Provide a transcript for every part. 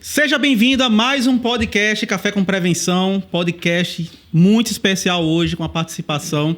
Seja bem-vindo a mais um podcast Café com Prevenção, podcast muito especial hoje com a participação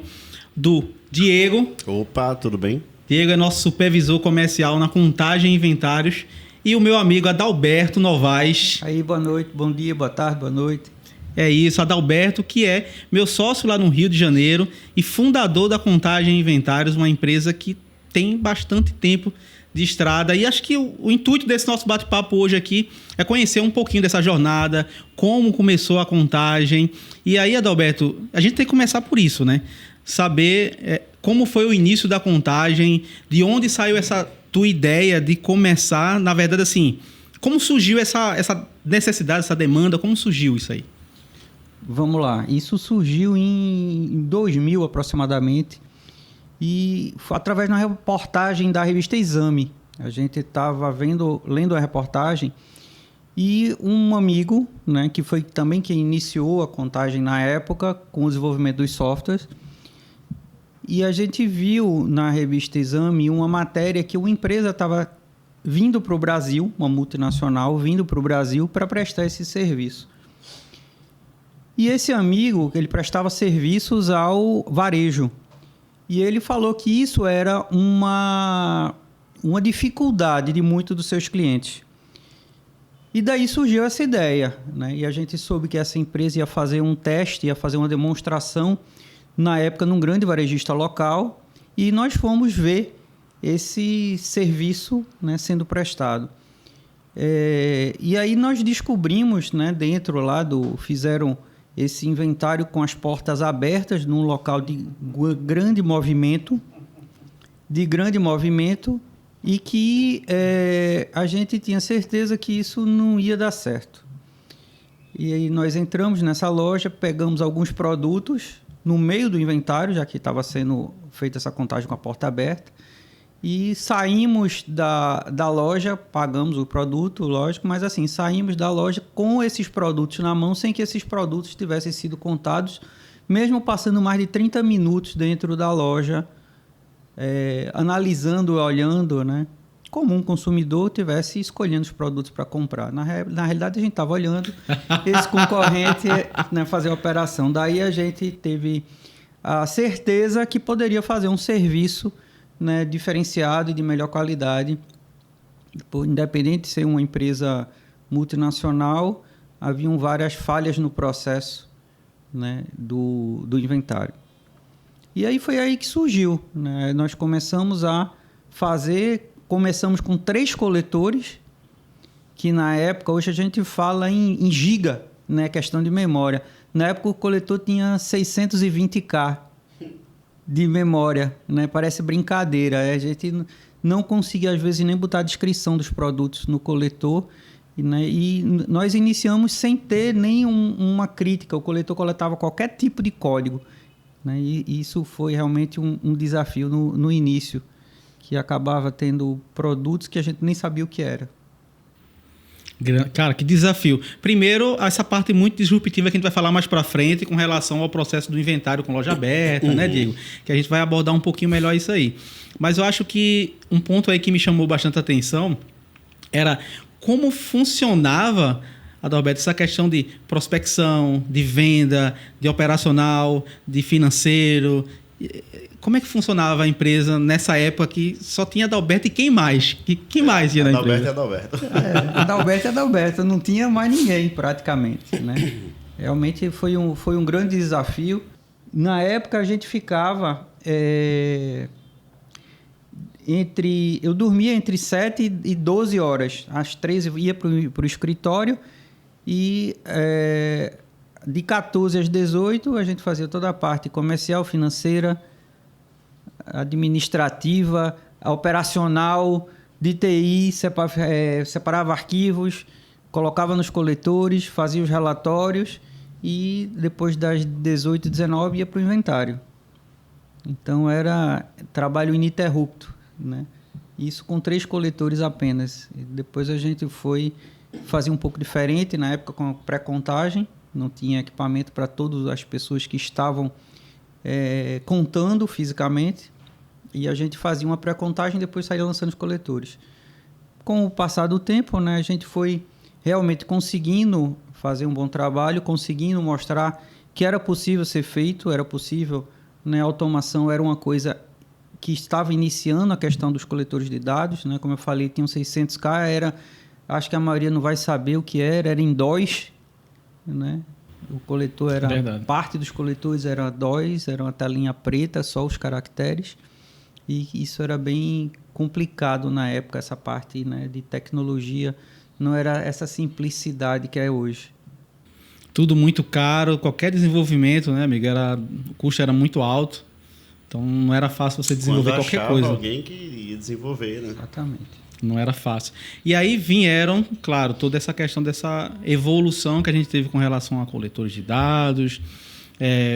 do Diego. Opa, tudo bem? Diego é nosso supervisor comercial na Contagem e Inventários e o meu amigo Adalberto Novaes. Aí, boa noite, bom dia, boa tarde, boa noite. É isso, Adalberto, que é meu sócio lá no Rio de Janeiro e fundador da Contagem e Inventários, uma empresa que tem bastante tempo de estrada. E acho que o intuito desse nosso bate-papo hoje aqui é conhecer um pouquinho dessa jornada, como começou a contagem. E aí, Adalberto, a gente tem que começar por isso, né? Saber como foi o início da contagem, de onde saiu essa tua ideia de começar, na verdade, assim, como surgiu essa necessidade, essa demanda, como surgiu isso aí? Vamos lá, isso surgiu em 2000 aproximadamente e foi através de uma reportagem da revista Exame. A gente estava lendo a reportagem e um amigo, né, que foi também quem iniciou a contagem na época com o desenvolvimento dos softwares, e a gente viu na revista Exame uma matéria que uma empresa estava vindo para o Brasil, uma multinacional vindo para o Brasil para prestar esse serviço. E esse amigo, ele prestava serviços ao varejo. E ele falou que isso era uma dificuldade de muitos dos seus clientes. E daí surgiu essa ideia, né? E a gente soube que essa empresa ia fazer um teste, ia fazer uma demonstração, na época, num grande varejista local. E nós fomos ver esse serviço, né, sendo prestado. E aí nós descobrimos, né, dentro lá fizeram esse inventário com as portas abertas num local de grande movimento e que a gente tinha certeza que isso não ia dar certo. E aí nós entramos nessa loja, pegamos alguns produtos no meio do inventário, já que estava sendo feita essa contagem com a porta aberta, e saímos da loja, pagamos o produto, lógico, mas assim, saímos da loja com esses produtos na mão, sem que esses produtos tivessem sido contados, mesmo passando mais de 30 minutos dentro da loja, analisando, olhando, né? Como um consumidor estivesse escolhendo os produtos para comprar. Na realidade, a gente estava olhando esse concorrente, né, fazer a operação. Daí a gente teve a certeza que poderia fazer um serviço, né, diferenciado e de melhor qualidade. Independente de ser uma empresa multinacional, haviam várias falhas no processo, né, do inventário. E aí foi aí que surgiu, né? Nós começamos com 3 coletores, que na época, hoje a gente fala em giga, né, questão de memória. Na época o coletor tinha 620K de memória, né? Parece brincadeira. A gente não conseguia, às vezes, nem botar a descrição dos produtos no coletor, né? E nós iniciamos sem ter nenhuma crítica. O coletor coletava qualquer tipo de código, né? E isso foi realmente um desafio no início, que acabava tendo produtos que a gente nem sabia o que era. Cara, que desafio. Primeiro, essa parte muito disruptiva que a gente vai falar mais para frente com relação ao processo do inventário com loja aberta, né, Diego? Que a gente vai abordar um pouquinho melhor isso aí. Mas eu acho que um ponto aí que me chamou bastante atenção era como funcionava, Adalberto, essa questão de prospecção, de venda, de operacional, de financeiro. Como é que funcionava a empresa nessa época que só tinha Adalberto e quem mais? Quem mais ia na empresa? Adalberto é Adalberto, não tinha mais ninguém praticamente, né? Realmente foi um grande desafio. Na época a gente ficava eu dormia entre 7 e 12 horas. Às 13 eu ia para o escritório e de 14 às 18 a gente fazia toda a parte comercial, financeira, administrativa, operacional, de TI, separava arquivos, colocava nos coletores, fazia os relatórios e depois das 18, 19 ia para o inventário. Então era trabalho ininterrupto, né? Isso com 3 coletores apenas. E depois a gente foi fazer um pouco diferente, na época com a pré-contagem, não tinha equipamento para todas as pessoas que estavam contando fisicamente, e a gente fazia uma pré-contagem e depois saía lançando os coletores. Com o passar do tempo, né, a gente foi realmente conseguindo fazer um bom trabalho, conseguindo mostrar que era possível ser feito, era possível, né? A automação era uma coisa que estava iniciando a questão dos coletores de dados, né? Como eu falei, tinham 600K, acho que a maioria não vai saber o que era em DOS, né? O coletor era... Verdade. Parte dos coletores era DOS, era uma telinha preta, só os caracteres, e isso era bem complicado na época, essa parte, né, de tecnologia, não era essa simplicidade que é hoje. Tudo muito caro, qualquer desenvolvimento, né, amigo? O custo era muito alto, então não era fácil você desenvolver Quando qualquer achava coisa. Alguém que ia desenvolver, né? Exatamente. Não era fácil. E aí vieram, claro, toda essa questão dessa evolução que a gente teve com relação a coletores de dados,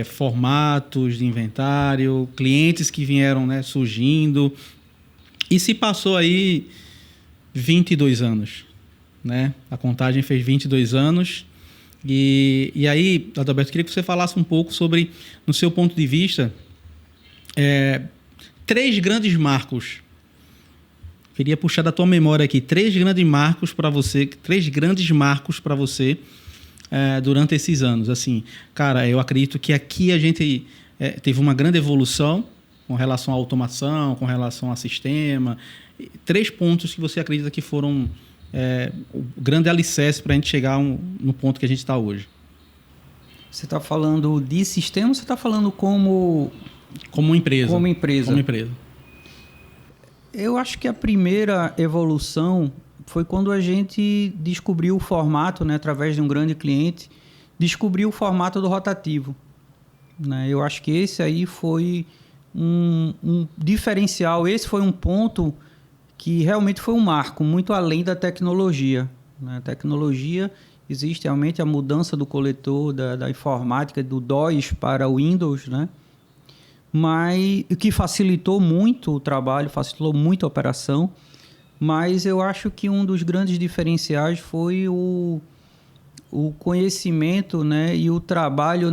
formatos de inventário, clientes que vieram, né, surgindo. E se passou aí 22 anos, né? A Contagem fez 22 anos. E aí, Adalberto, queria que você falasse um pouco sobre, no seu ponto de vista, 3 grandes marcos. Queria puxar da tua memória aqui 3 grandes marcos para você, durante esses anos. Assim, cara, eu acredito que aqui a gente teve uma grande evolução com relação à automação, com relação a sistema. 3 pontos que você acredita que foram o grande alicerce para a gente chegar no ponto que a gente está hoje. Você está falando de sistema ou você está falando como empresa? Como empresa. Como empresa. Eu acho que a primeira evolução foi quando a gente descobriu o formato, né, através de um grande cliente, descobriu o formato do rotativo, né? Eu acho que esse aí foi um diferencial, esse foi um ponto que realmente foi um marco, muito além da tecnologia, né? A tecnologia existe realmente a mudança do coletor, da informática, do DOS para o Windows, né? Mas o que facilitou muito o trabalho, facilitou muito a operação, mas eu acho que um dos grandes diferenciais foi o conhecimento, né, e o trabalho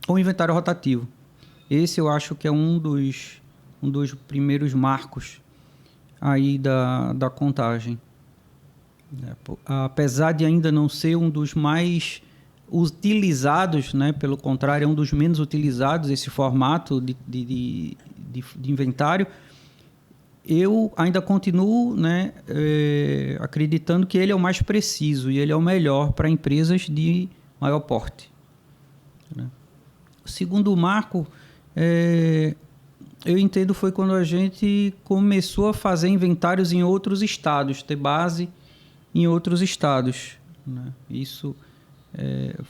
com o inventário rotativo. Esse eu acho que é um dos primeiros marcos aí da Contagem. Apesar de ainda não ser um dos mais utilizados, né? Pelo contrário, é um dos menos utilizados, esse formato de inventário, eu ainda continuo, né, acreditando que ele é o mais preciso e ele é o melhor para empresas de maior porte, né? O segundo marco, eu entendo, foi quando a gente começou a fazer inventários em outros estados, ter base em outros estados, né? Isso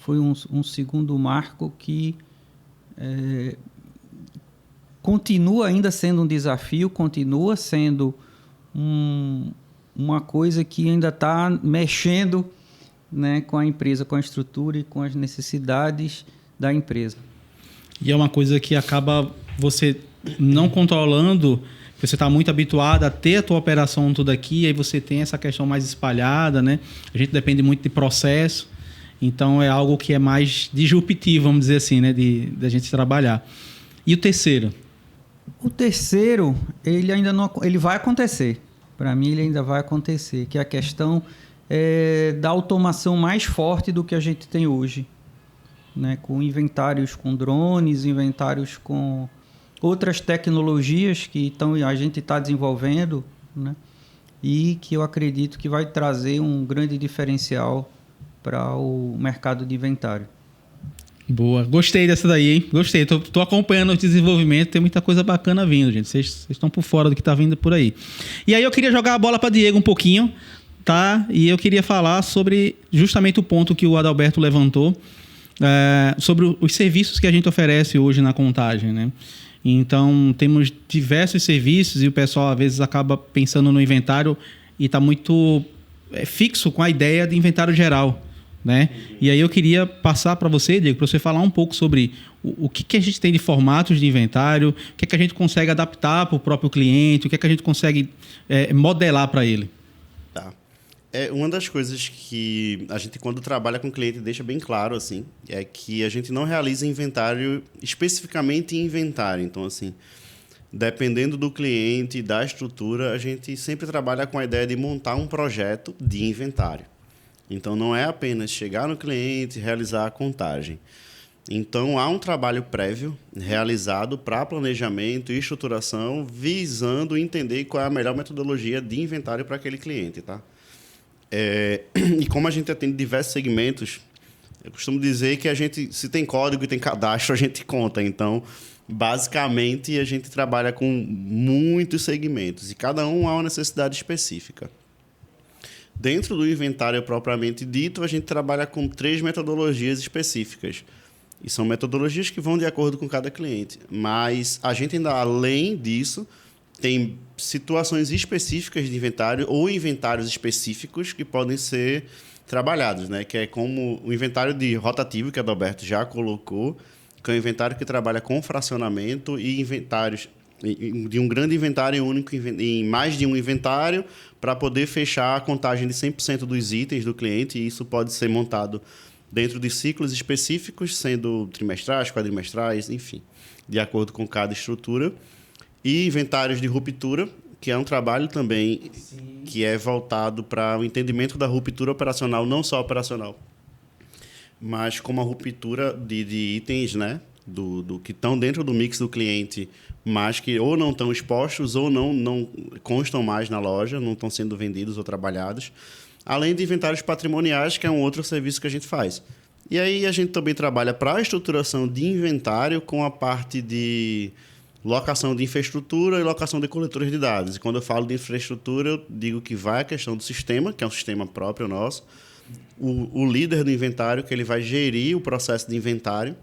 foi um segundo marco que continua ainda sendo um desafio, continua sendo uma coisa que ainda está mexendo, né, com a empresa, com a estrutura e com as necessidades da empresa. E é uma coisa que acaba você não controlando, você está muito habituado a ter a tua operação toda aqui, aí você tem essa questão mais espalhada, né? A gente depende muito de processo. Então, é algo que é mais disruptivo, vamos dizer assim, né? Da gente trabalhar. E o terceiro? O terceiro, ele ainda não... Ele vai acontecer. Para mim, ele ainda vai acontecer. Que é a questão da automação mais forte do que a gente tem hoje, né? Com inventários com drones, inventários com outras tecnologias que a gente está desenvolvendo, né? E que eu acredito que vai trazer um grande diferencial para o mercado de inventário. Boa. Gostei dessa daí, hein? Gostei. Tô acompanhando o desenvolvimento. Tem muita coisa bacana vindo, gente. Vocês estão por fora do que está vindo por aí. E aí eu queria jogar a bola para Diego um pouquinho, tá? E eu queria falar sobre justamente o ponto que o Adalberto levantou, sobre os serviços que a gente oferece hoje na Contagem, né? Então, temos diversos serviços e o pessoal, às vezes, acaba pensando no inventário e está muito fixo com a ideia de inventário geral, né? E aí eu queria passar para você, Diego, para você falar um pouco sobre o que a gente tem de formatos de inventário, o que a gente consegue adaptar para o próprio cliente, o que a gente consegue modelar para ele. Tá. Uma das coisas que a gente, quando trabalha com o cliente, deixa bem claro, assim, é que a gente não realiza inventário especificamente em inventário. Então, assim, dependendo do cliente e da estrutura, a gente sempre trabalha com a ideia de montar um projeto de inventário. Então, não é apenas chegar no cliente e realizar a contagem. Então, há um trabalho prévio realizado para planejamento e estruturação, visando entender qual é a melhor metodologia de inventário para aquele cliente, tá? E como a gente atende diversos segmentos, eu costumo dizer que a gente, se tem código e tem cadastro, a gente conta. Então, basicamente, a gente trabalha com muitos segmentos e cada um há uma necessidade específica. Dentro do inventário propriamente dito, a gente trabalha com 3 metodologias específicas. E são metodologias que vão de acordo com cada cliente. Mas a gente ainda, além disso, tem situações específicas de inventário ou inventários específicos que podem ser trabalhados, né? Que é como o inventário de rotativo, que a Adalberto já colocou, que é um inventário que trabalha com fracionamento e inventários de um grande inventário único em mais de um inventário para poder fechar a contagem de 100% dos itens do cliente. E isso pode ser montado dentro de ciclos específicos, sendo trimestrais, quadrimestrais, enfim, de acordo com cada estrutura. E inventários de ruptura, que é um trabalho também que é voltado para o entendimento da ruptura operacional, não só operacional, mas como a ruptura de itens, né, do que estão dentro do mix do cliente, mas que ou não estão expostos ou não constam mais na loja, não estão sendo vendidos ou trabalhados. Além de inventários patrimoniais, que é um outro serviço que a gente faz. E aí a gente também trabalha para a estruturação de inventário com a parte de locação de infraestrutura e locação de coletores de dados. E quando eu falo de infraestrutura, eu digo que vai a questão do sistema, que é um sistema próprio nosso, o líder do inventário, que ele vai gerir o processo de inventário,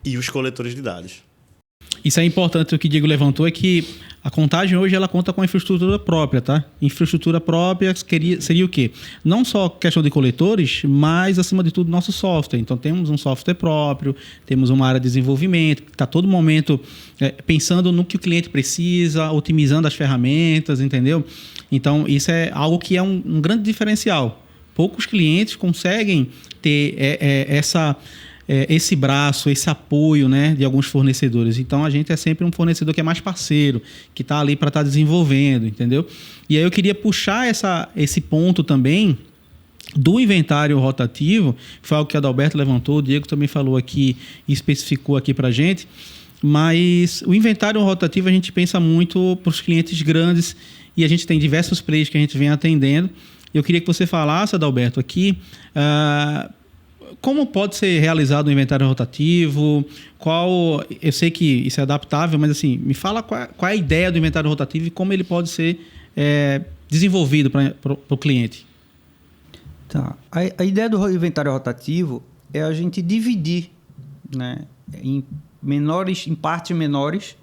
e os coletores de dados. Isso é importante, o que o Diego levantou é que a contagem hoje ela conta com a infraestrutura própria, tá? Infraestrutura própria seria o quê? Não só questão de coletores, mas, acima de tudo, nosso software. Então, temos um software próprio, temos uma área de desenvolvimento, que está todo momento pensando no que o cliente precisa, otimizando as ferramentas, entendeu? Então, isso é algo que é um grande diferencial. Poucos clientes conseguem ter esse braço, esse apoio, né, de alguns fornecedores. Então, a gente é sempre um fornecedor que é mais parceiro, que está ali para estar desenvolvendo, entendeu? E aí eu queria puxar esse ponto também do inventário rotativo, que foi algo que a Adalberto levantou, o Diego também falou aqui e especificou aqui para a gente, mas o inventário rotativo a gente pensa muito para os clientes grandes e a gente tem diversos players que a gente vem atendendo. Eu queria que você falasse, Adalberto, aqui... como pode ser realizado o inventário rotativo? Eu sei que isso é adaptável, mas assim, me fala qual é a ideia do inventário rotativo e como ele pode ser desenvolvido para o cliente. Tá. A ideia do inventário rotativo é a gente dividir, né, em partes menores,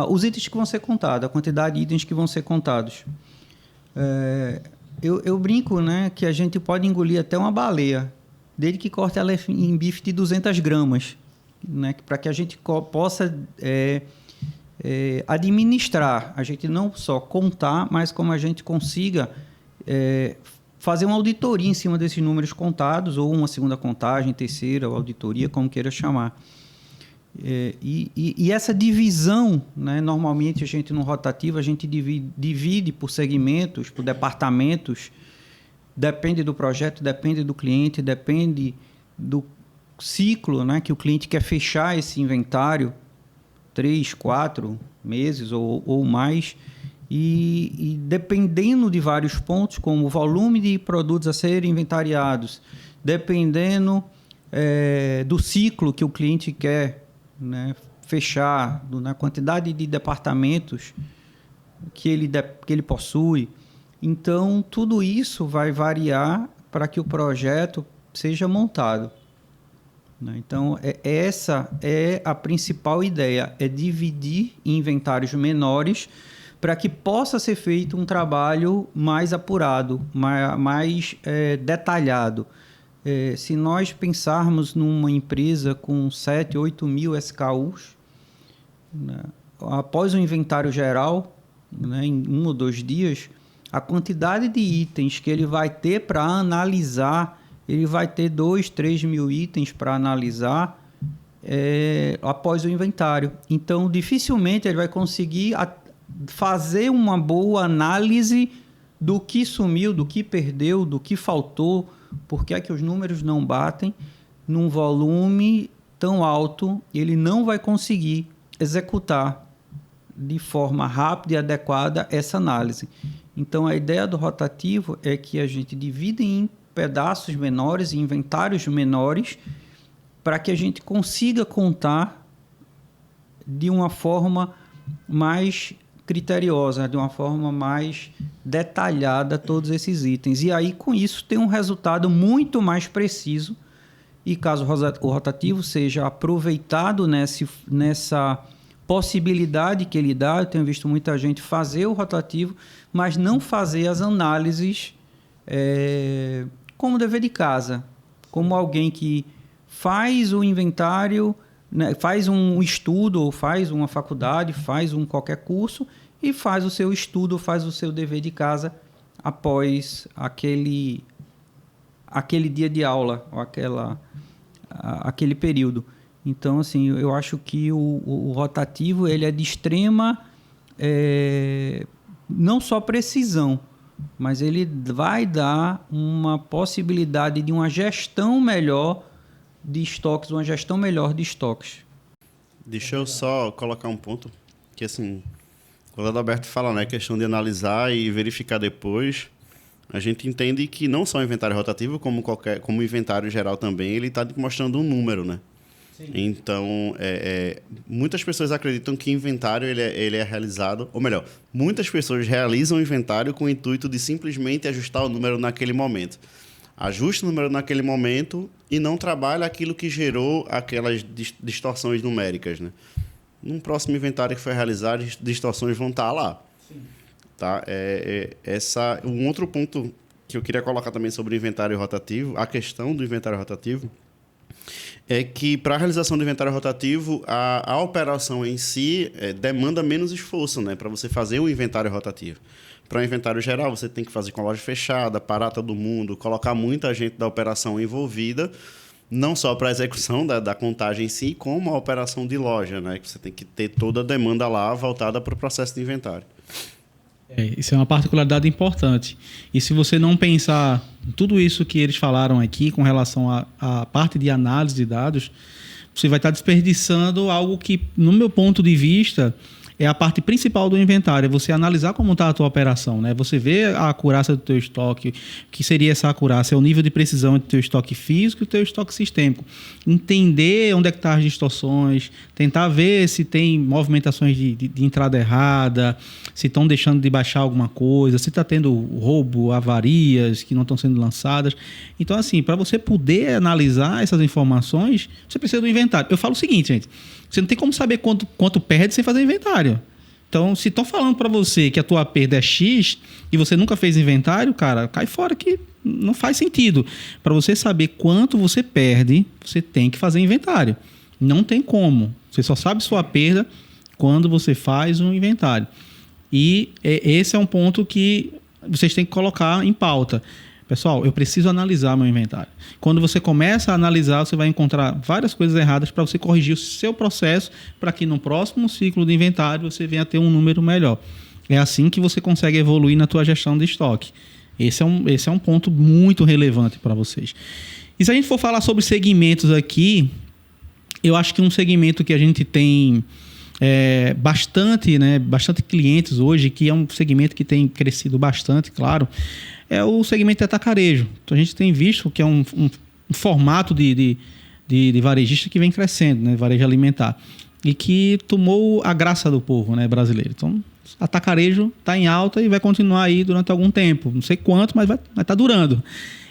os itens que vão ser contados, a quantidade de itens que vão ser contados. Eu brinco, né, que a gente pode engolir até uma baleia, desde que corte ela em bife de 200 gramas, né, para que a gente possa administrar, a gente não só contar, mas como a gente consiga fazer uma auditoria em cima desses números contados, ou uma segunda contagem, terceira, ou auditoria, como queira chamar. E essa divisão, né, normalmente a gente no rotativo, a gente divide por segmentos, por departamentos. Depende do projeto, depende do cliente, depende do ciclo, né, que o cliente quer fechar esse inventário, 3, 4 meses ou mais, e dependendo de vários pontos, como o volume de produtos a serem inventariados, dependendo do ciclo que o cliente quer, né, fechar, na quantidade de departamentos que ele possui. Então, tudo isso vai variar para que o projeto seja montado. Então, essa é a principal ideia, é dividir em inventários menores para que possa ser feito um trabalho mais apurado, mais detalhado. Se nós pensarmos numa empresa com 7, 8 mil SKUs, né, após o inventário geral, né, em 1 ou 2 dias, a quantidade de itens que ele vai ter para analisar, ele vai ter 2, 3 mil itens para analisar após o inventário. Então, dificilmente ele vai conseguir fazer uma boa análise do que sumiu, do que perdeu, do que faltou, por que é que os números não batem num volume tão alto, ele não vai conseguir executar de forma rápida e adequada essa análise. Então, a ideia do rotativo é que a gente divida em pedaços menores, em inventários menores, para que a gente consiga contar de uma forma mais criteriosa, de uma forma mais detalhada todos esses itens. E aí, com isso, tem um resultado muito mais preciso. E caso o rotativo seja aproveitado nessa possibilidade que ele dá, eu tenho visto muita gente fazer o rotativo, mas não fazer as análises como dever de casa, como alguém que faz o inventário, né, faz um estudo, ou faz uma faculdade, faz qualquer curso e faz o seu estudo, faz o seu dever de casa após aquele dia de aula, ou aquele período. Então, assim, eu acho que o rotativo ele é de extrema, não só precisão, mas ele vai dar uma possibilidade de uma gestão melhor de estoques, uma gestão melhor de estoques. Deixa eu só colocar um ponto, que assim, quando o Adalberto fala, né, questão de analisar e verificar depois, a gente entende que não só o inventário rotativo, como o inventário geral também, ele está mostrando um número, né? Sim. Então, muitas pessoas acreditam que inventário ele é realizado, ou melhor, muitas pessoas realizam o inventário com o intuito de simplesmente ajustar o número naquele momento. Ajusta o número naquele momento e não trabalha aquilo que gerou aquelas distorções numéricas, né? Num próximo inventário que foi realizado, as distorções vão estar lá. Sim. Tá? Um outro ponto que eu queria colocar também sobre o inventário rotativo, a questão do inventário rotativo, é que para a realização do inventário rotativo, a operação em si demanda menos esforço, né, para você fazer o inventário rotativo. Para o inventário geral, você tem que fazer com a loja fechada, parar todo mundo, colocar muita gente da operação envolvida, não só para a execução da contagem em si, como a operação de loja, né, que você tem que ter toda a demanda lá voltada para o processo de inventário. Isso é uma particularidade importante. E se você não pensar em tudo isso que eles falaram aqui com relação à parte de análise de dados, você vai estar desperdiçando algo que, no meu ponto de vista, é a parte principal do inventário, é você analisar como está a tua operação, né? Você vê a acurácia do teu estoque, o que seria essa acurácia? É o nível de precisão do teu estoque físico e do teu estoque sistêmico. Entender onde é que estão as distorções, tentar ver se tem movimentações de entrada errada, se estão deixando de baixar alguma coisa, se está tendo roubo, avarias que não estão sendo lançadas. Então, assim, para você poder analisar essas informações, você precisa do inventário. Eu falo o seguinte, gente, você não tem como saber quanto perde sem fazer inventário. Então, se estão falando para você que a tua perda é X e você nunca fez inventário, cara, cai fora que não faz sentido. Para você saber quanto você perde, você tem que fazer inventário. Não tem como. Você só sabe sua perda quando você faz um inventário. E esse é um ponto que vocês têm que colocar em pauta. Pessoal, eu preciso analisar meu inventário. Quando você começa a analisar, você vai encontrar várias coisas erradas para você corrigir o seu processo, para que no próximo ciclo de inventário você venha a ter um número melhor. É assim que você consegue evoluir na tua gestão de estoque. Esse é um ponto muito relevante para vocês. E se a gente for falar sobre segmentos aqui, eu acho que um segmento que a gente tem bastante clientes hoje, que é um segmento que tem crescido bastante, claro, é o segmento de atacarejo. Então, a gente tem visto que é um formato de varejista que vem crescendo, né? Varejo alimentar. E que tomou a graça do povo, né, brasileiro. Então, atacarejo está em alta e vai continuar aí durante algum tempo. Não sei quanto, mas vai estar durando.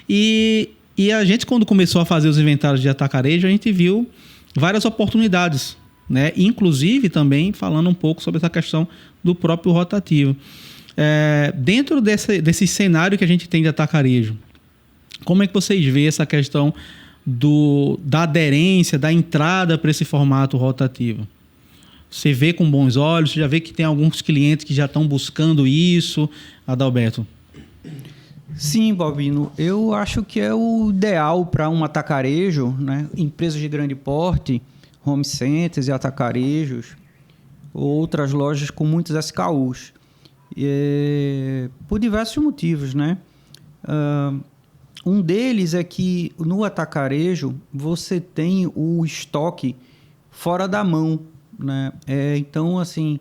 E a gente, quando começou a fazer os inventários de atacarejo, a gente viu várias oportunidades, né? Inclusive também falando um pouco sobre essa questão do próprio rotativo. Dentro desse cenário que a gente tem de atacarejo, como é que vocês veem essa questão da aderência, da entrada para esse formato rotativo? Você vê com bons olhos? Você já vê que tem alguns clientes que já estão buscando isso, Adalberto? Sim, Balbino. Eu acho que é o ideal para um atacarejo, né? Empresas de grande porte, home centers e atacarejos, outras lojas com muitos SKUs. por diversos motivos, né? Um deles é que no atacarejo você tem o estoque fora da mão, né? Então, assim,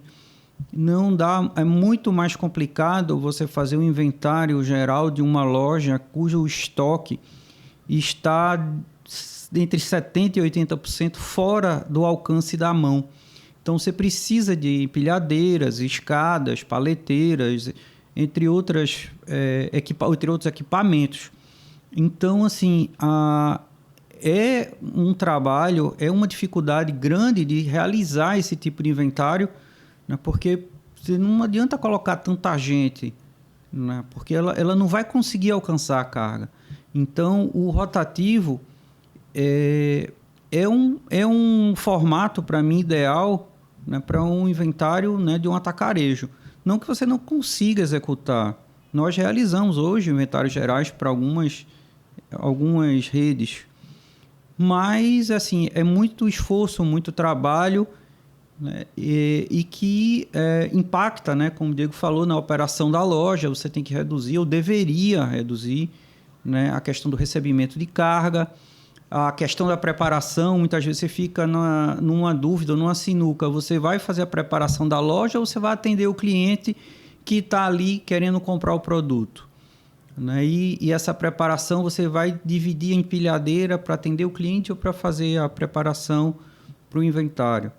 não dá, é muito mais complicado você fazer um inventário geral de uma loja cujo estoque está entre 70% e 80% fora do alcance da mão. Então, você precisa de empilhadeiras, escadas, paleteiras, entre outros equipamentos. Então, assim, é um trabalho, é uma dificuldade grande de realizar esse tipo de inventário, né? Porque não adianta colocar tanta gente, né? Porque ela não vai conseguir alcançar a carga. Então, o rotativo é um formato, para mim, ideal, né, para um inventário, né, de um atacarejo. Não que você não consiga executar. Nós realizamos hoje inventários gerais para algumas redes, mas assim, é muito esforço, muito trabalho, né, e que impacta, né, como o Diego falou, na operação da loja. Você tem que reduzir, ou deveria reduzir, né, a questão do recebimento de carga, a questão da preparação. Muitas vezes você fica numa dúvida, numa sinuca. Você vai fazer a preparação da loja ou você vai atender o cliente que está ali querendo comprar o produto, né? E essa preparação você vai dividir a empilhadeira para atender o cliente ou para fazer a preparação para o inventário,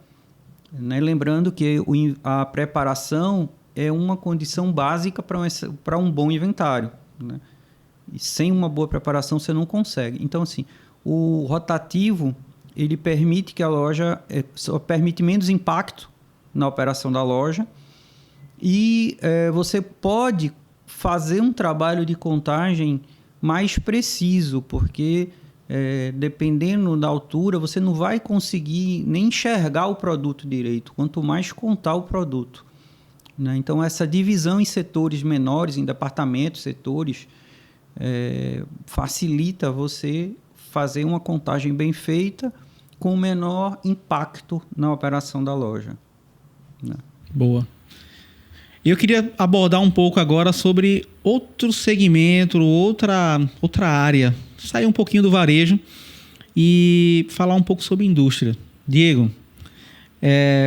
né? Lembrando que a preparação é uma condição básica para um bom inventário, né? E sem uma boa preparação você não consegue. Então, assim, o rotativo, ele permite que a loja permite menos impacto na operação da loja, e você pode fazer um trabalho de contagem mais preciso, porque dependendo da altura você não vai conseguir nem enxergar o produto direito, quanto mais contar o produto, né? Então, essa divisão em setores menores, em departamentos, setores, facilita você fazer uma contagem bem feita com menor impacto na operação da loja, né? Boa. Eu queria abordar um pouco agora sobre outro segmento, outra área, sair um pouquinho do varejo e falar um pouco sobre indústria. Diego,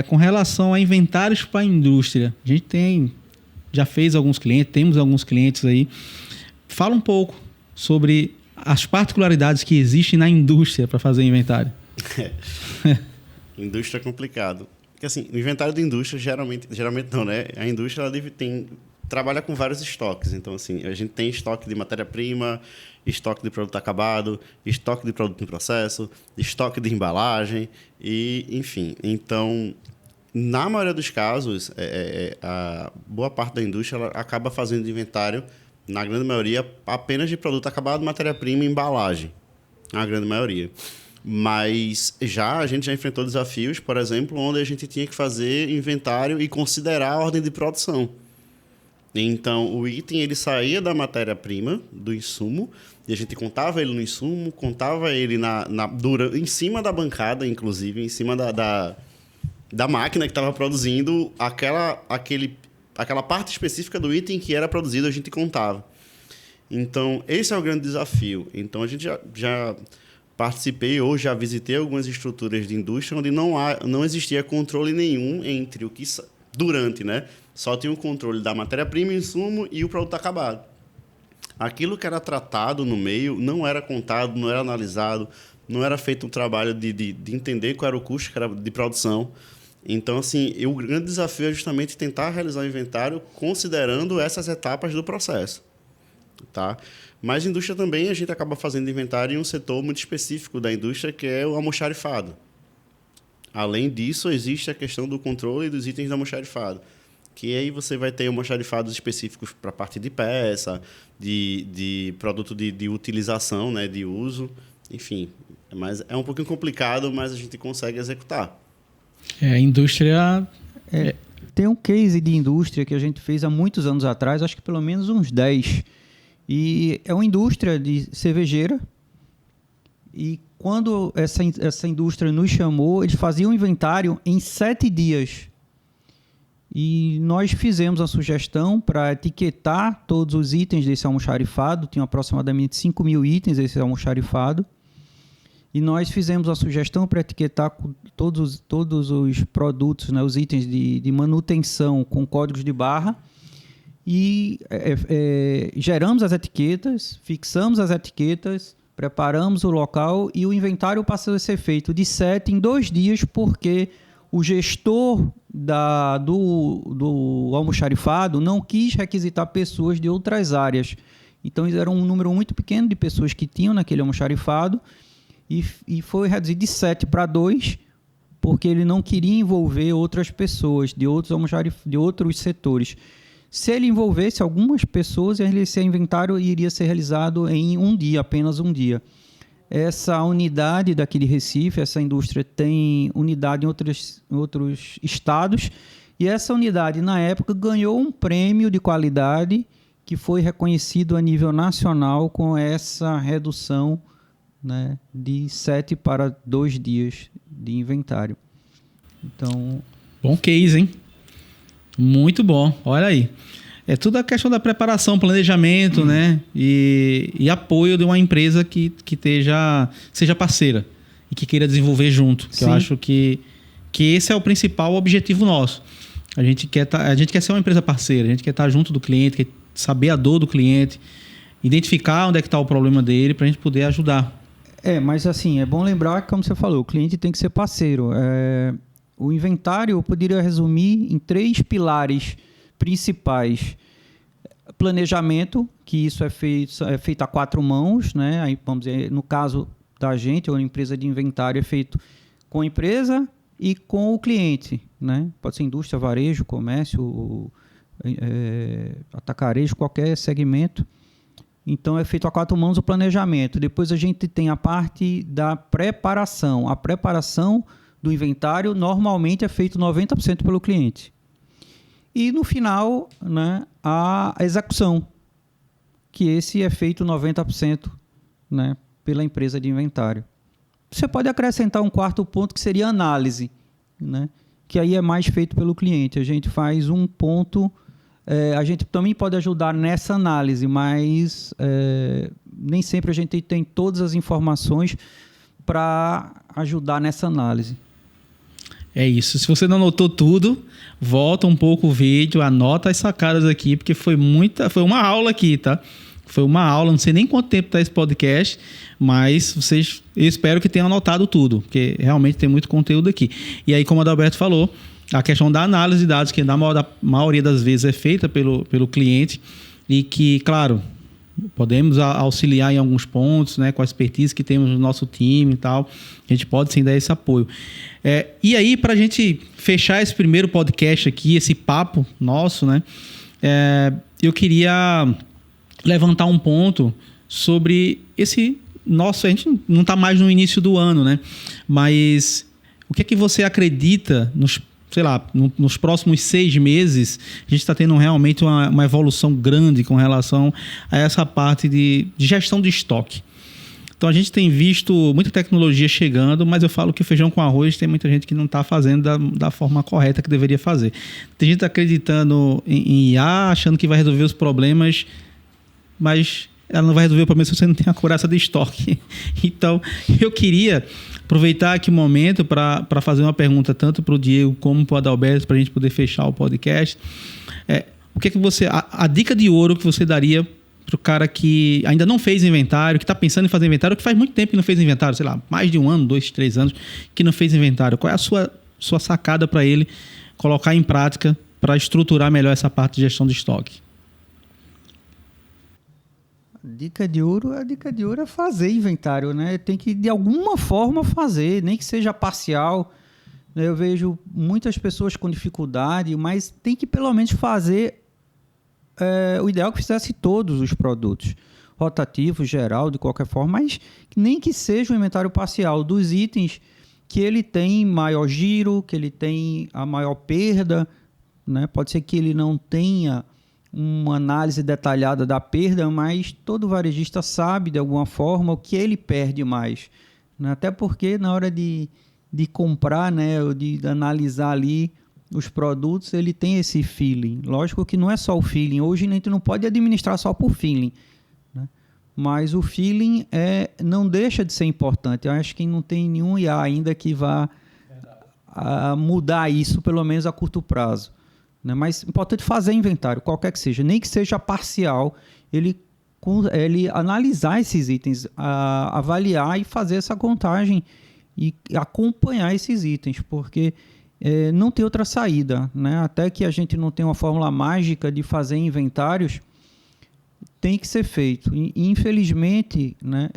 com relação a inventários para a indústria, a gente já fez alguns clientes, temos alguns clientes aí. Fala um pouco sobre as particularidades que existem na indústria para fazer inventário. Indústria é complicado. Porque, assim, o inventário da indústria, geralmente não, né? A indústria ela trabalha com vários estoques. Então, assim, a gente tem estoque de matéria-prima, estoque de produto acabado, estoque de produto em processo, estoque de embalagem, e, enfim. Então, na maioria dos casos, a boa parte da indústria ela acaba fazendo inventário, na grande maioria, apenas de produto acabado, matéria-prima e embalagem. Na grande maioria. Mas a gente já enfrentou desafios, por exemplo, onde a gente tinha que fazer inventário e considerar a ordem de produção. Então, o item ele saía da matéria-prima, do insumo, e a gente contava ele no insumo, contava ele em cima da bancada, inclusive, em cima da máquina que estava produzindo aquela parte específica do item que era produzido, a gente contava. Então, esse é o grande desafio. Então, a gente já participei ou já visitei algumas estruturas de indústria onde não existia controle nenhum entre durante, né? Só tinha o controle da matéria-prima, insumo e o produto acabado. Aquilo que era tratado no meio não era contado, não era analisado, não era feito um trabalho de entender qual era o custo de produção. Então, assim, o grande desafio é justamente tentar realizar o inventário considerando essas etapas do processo, tá? Mas indústria também, a gente acaba fazendo inventário em um setor muito específico da indústria, que é o almoxarifado. Além disso, existe a questão do controle dos itens do almoxarifado, que aí você vai ter almoxarifados específicos para a parte de peça, de produto de utilização, né, de uso, enfim. Mas é um pouquinho complicado, mas a gente consegue executar. A indústria... Tem um case de indústria que a gente fez há muitos anos atrás, acho que pelo menos uns 10. E é uma indústria de cervejeira. E quando essa indústria nos chamou, eles faziam um inventário em 7 dias. E nós fizemos a sugestão para etiquetar todos os itens desse almoxarifado, tinham aproximadamente 5.000 itens esse almoxarifado, e nós fizemos a sugestão para etiquetar todos os produtos, né, os itens de manutenção com códigos de barra, e geramos as etiquetas, fixamos as etiquetas, preparamos o local e o inventário passou a ser feito de 7 em 2 dias, porque o gestor do almoxarifado não quis requisitar pessoas de outras áreas. Então, era um número muito pequeno de pessoas que tinham naquele almoxarifado e foi reduzido de 7 para 2, porque ele não queria envolver outras pessoas de outros setores. Se ele envolvesse algumas pessoas, esse inventário iria ser realizado em um dia, apenas um dia. Essa unidade daqui de Recife, essa indústria tem unidade em outros estados, e essa unidade, na época, ganhou um prêmio de qualidade que foi reconhecido a nível nacional com essa redução, né, de 7 para 2 dias de inventário. Então, bom case, hein? Muito bom, olha aí. É tudo a questão da preparação, planejamento, né? E apoio de uma empresa que seja parceira e que queira desenvolver junto. Que eu acho que esse é o principal objetivo nosso. A gente quer ser uma empresa parceira, a gente quer estar junto do cliente, quer saber a dor do cliente, identificar onde é que está o problema dele para a gente poder ajudar. Mas assim, é bom lembrar que, como você falou, o cliente tem que ser parceiro. O inventário eu poderia resumir em 3 pilares principais. Planejamento, que isso é feito a 4 mãos, né? Aí, vamos dizer, no caso da gente, ou empresa de inventário, é feito com a empresa e com o cliente, né? Pode ser indústria, varejo, comércio, atacarejo, qualquer segmento. Então, é feito a 4 mãos o planejamento. Depois a gente tem a parte da preparação. A preparação do inventário normalmente é feito 90% pelo cliente. E no final, né, a execução, que esse é feito 90%, né, pela empresa de inventário. Você pode acrescentar um 4º ponto, que seria a análise, né, que aí é mais feito pelo cliente. A gente faz um ponto, a gente também pode ajudar nessa análise, mas nem sempre a gente tem todas as informações para ajudar nessa análise. É isso. Se você não anotou tudo, volta um pouco o vídeo, anota as sacadas aqui, porque foi uma aula aqui, tá? Foi uma aula, não sei nem quanto tempo está esse podcast, mas eu espero que tenham anotado tudo, porque realmente tem muito conteúdo aqui. E aí, como o Adalberto falou, a questão da análise de dados, que na maioria das vezes é feita pelo cliente, e que, claro, podemos auxiliar em alguns pontos, né, com a expertise que temos no nosso time e tal. A gente pode sim dar esse apoio. E aí, para a gente fechar esse primeiro podcast aqui, esse papo nosso, né, eu queria levantar um ponto sobre esse nosso... A gente não está mais no início do ano, né, mas o que é que você acredita nos próximos 6 meses, a gente está tendo realmente uma evolução grande com relação a essa parte de gestão de estoque. Então, a gente tem visto muita tecnologia chegando, mas eu falo que feijão com arroz tem muita gente que não está fazendo da forma correta que deveria fazer. Tem gente acreditando em IA, achando que vai resolver os problemas, mas ela não vai resolver o problema se você não tem a cobrança de estoque. Então, eu queria aproveitar aqui o momento para fazer uma pergunta tanto para o Diego como para o Adalberto, para a gente poder fechar o podcast. O que é que a dica de ouro que você daria para o cara que ainda não fez inventário, que está pensando em fazer inventário, que faz muito tempo que não fez inventário, sei lá, mais de 1 ano, 2, 3 anos, que não fez inventário? Qual é a sua sacada para ele colocar em prática para estruturar melhor essa parte de gestão de estoque? A dica de ouro é fazer inventário, né? Tem que, de alguma forma, fazer, nem que seja parcial. Eu vejo muitas pessoas com dificuldade, mas tem que, pelo menos, fazer o ideal é que fizesse todos os produtos. Rotativo, geral, de qualquer forma, mas nem que seja um inventário parcial dos itens que ele tem maior giro, que ele tem a maior perda, né? Pode ser que ele não tenha uma análise detalhada da perda, mas todo varejista sabe, de alguma forma, o que ele perde mais, né? Até porque, na hora de comprar, né, de analisar ali os produtos, ele tem esse feeling. Lógico que não é só o feeling. Hoje a gente não pode administrar só por feeling, né? Mas o feeling não deixa de ser importante. Eu acho que não tem nenhum IA ainda que vá mudar isso, pelo menos a curto prazo, né? Mas é importante fazer inventário, qualquer que seja, nem que seja parcial, ele analisar esses itens, avaliar e fazer essa contagem e acompanhar esses itens, porque não tem outra saída, né? Até que a gente não tenha uma fórmula mágica de fazer inventários, tem que ser feito. E, infelizmente, né,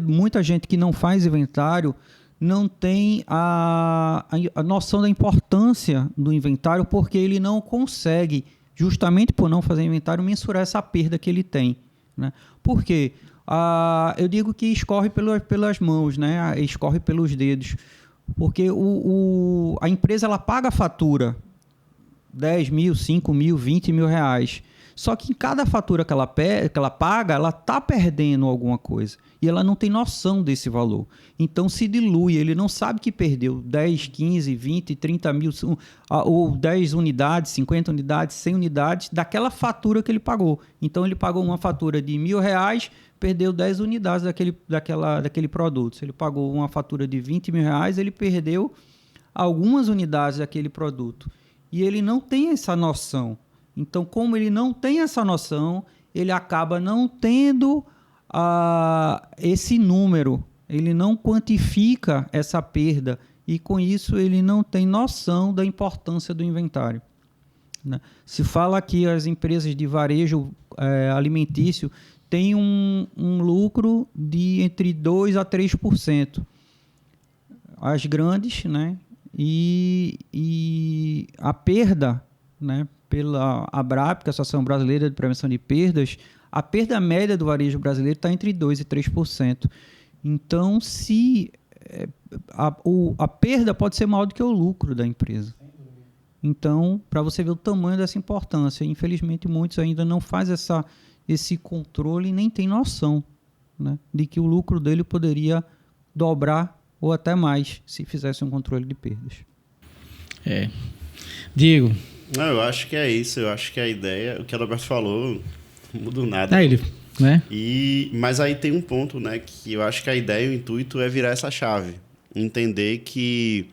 muita gente que não faz inventário não tem a noção da importância do inventário, porque ele não consegue, justamente por não fazer inventário, mensurar essa perda que ele tem, né? Por quê? Eu digo que escorre pelas mãos, né? Escorre pelos dedos, porque a empresa ela paga a fatura 10 mil, 5 mil, 20 mil reais. Só que em cada fatura que ela paga, ela está perdendo alguma coisa. E ela não tem noção desse valor. Então se dilui, ele não sabe que perdeu 10, 15, 20, 30 mil, ou 10 unidades, 50 unidades, 100 unidades daquela fatura que ele pagou. Então ele pagou uma fatura de R$1.000, perdeu 10 unidades daquele produto. Se ele pagou uma fatura de R$20.000, ele perdeu algumas unidades daquele produto. E ele não tem essa noção. Então, como ele não tem essa noção, ele acaba não tendo esse número, ele não quantifica essa perda e, com isso, ele não tem noção da importância do inventário, né? Se fala que as empresas de varejo alimentício têm um lucro de entre 2% a 3%. As grandes, né? E a perda, né, pela ABRAP, que é a Associação Brasileira de Prevenção de Perdas, a perda média do varejo brasileiro está entre 2% e 3%. Então, a perda pode ser maior do que o lucro da empresa. Então, para você ver o tamanho dessa importância, infelizmente muitos ainda não fazem esse controle e nem têm noção, né, de que o lucro dele poderia dobrar ou até mais se fizesse um controle de perdas. Diego. Não, eu acho que é isso. Eu acho que a ideia, o que o Adalberto falou, não mudou nada. Né? Mas aí tem um ponto, né, que eu acho que a ideia, o intuito é virar essa chave. Entender que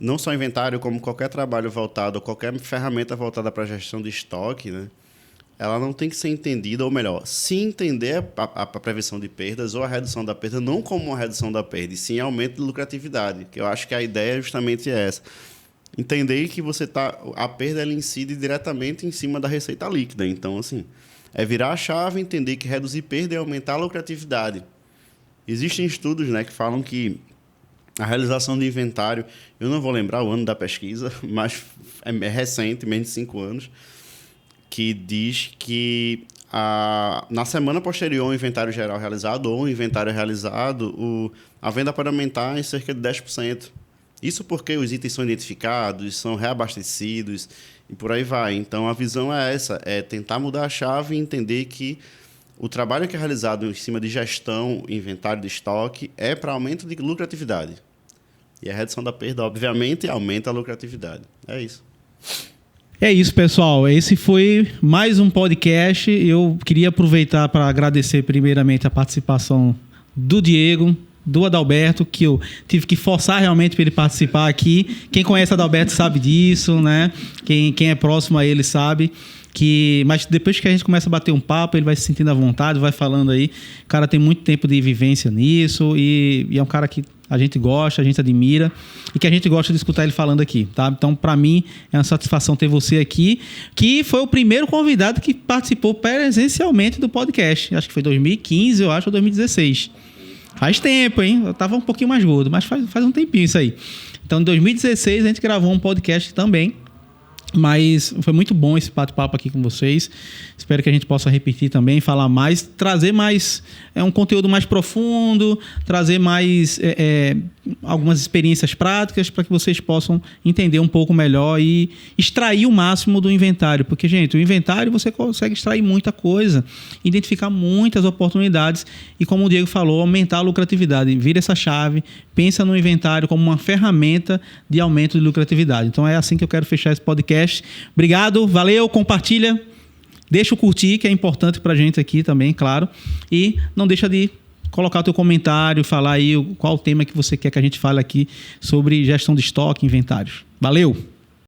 não só inventário, como qualquer trabalho voltado, qualquer ferramenta voltada para a gestão de estoque, né, ela não tem que ser entendida, ou melhor, se entender a prevenção de perdas ou a redução da perda, não como uma redução da perda, e sim aumento de lucratividade, que eu acho que a ideia é justamente essa. Entender que a perda ela incide diretamente em cima da receita líquida. Então, assim, é virar a chave, entender que reduzir perda é aumentar a lucratividade. Existem estudos, né, que falam que a realização de inventário, eu não vou lembrar o ano da pesquisa, mas é recente, menos de 5 anos, que diz que na semana posterior ao inventário geral realizado ou o inventário realizado, a venda pode aumentar em cerca de 10%. Isso porque os itens são identificados, são reabastecidos e por aí vai. Então, a visão é essa, é tentar mudar a chave e entender que o trabalho que é realizado em cima de gestão, inventário de estoque, é para aumento de lucratividade. E a redução da perda, obviamente, aumenta a lucratividade. É isso. É isso, pessoal. Esse foi mais um podcast. Eu queria aproveitar para agradecer primeiramente a participação do Diego, do Adalberto, que eu tive que forçar realmente para ele participar aqui. Quem conhece o Adalberto sabe disso, né? Quem é próximo a ele sabe. Mas depois que a gente começa a bater um papo, ele vai se sentindo à vontade, vai falando aí. O cara tem muito tempo de vivência nisso e é um cara que a gente gosta, a gente admira e que a gente gosta de escutar ele falando aqui, tá? Então, para mim, é uma satisfação ter você aqui, que foi o primeiro convidado que participou presencialmente do podcast. Acho que foi 2015, eu acho, ou 2016. Faz tempo, hein? Eu tava um pouquinho mais gordo, mas faz um tempinho isso aí. Então, em 2016, a gente gravou um podcast também. Mas foi muito bom esse bate-papo aqui com vocês. Espero que a gente possa repetir também, falar mais, trazer mais um conteúdo mais profundo, trazer mais algumas experiências práticas para que vocês possam entender um pouco melhor e extrair o máximo do inventário. Porque, gente, o inventário você consegue extrair muita coisa, identificar muitas oportunidades e, como o Diego falou, aumentar a lucratividade. Vira essa chave, pensa no inventário como uma ferramenta de aumento de lucratividade. Então é assim que eu quero fechar esse podcast. Obrigado, valeu, compartilha, deixa o curtir, que é importante para a gente aqui também, claro. E não deixa de colocar o teu comentário, falar aí qual o tema que você quer que a gente fale aqui sobre gestão de estoque, inventários. Valeu!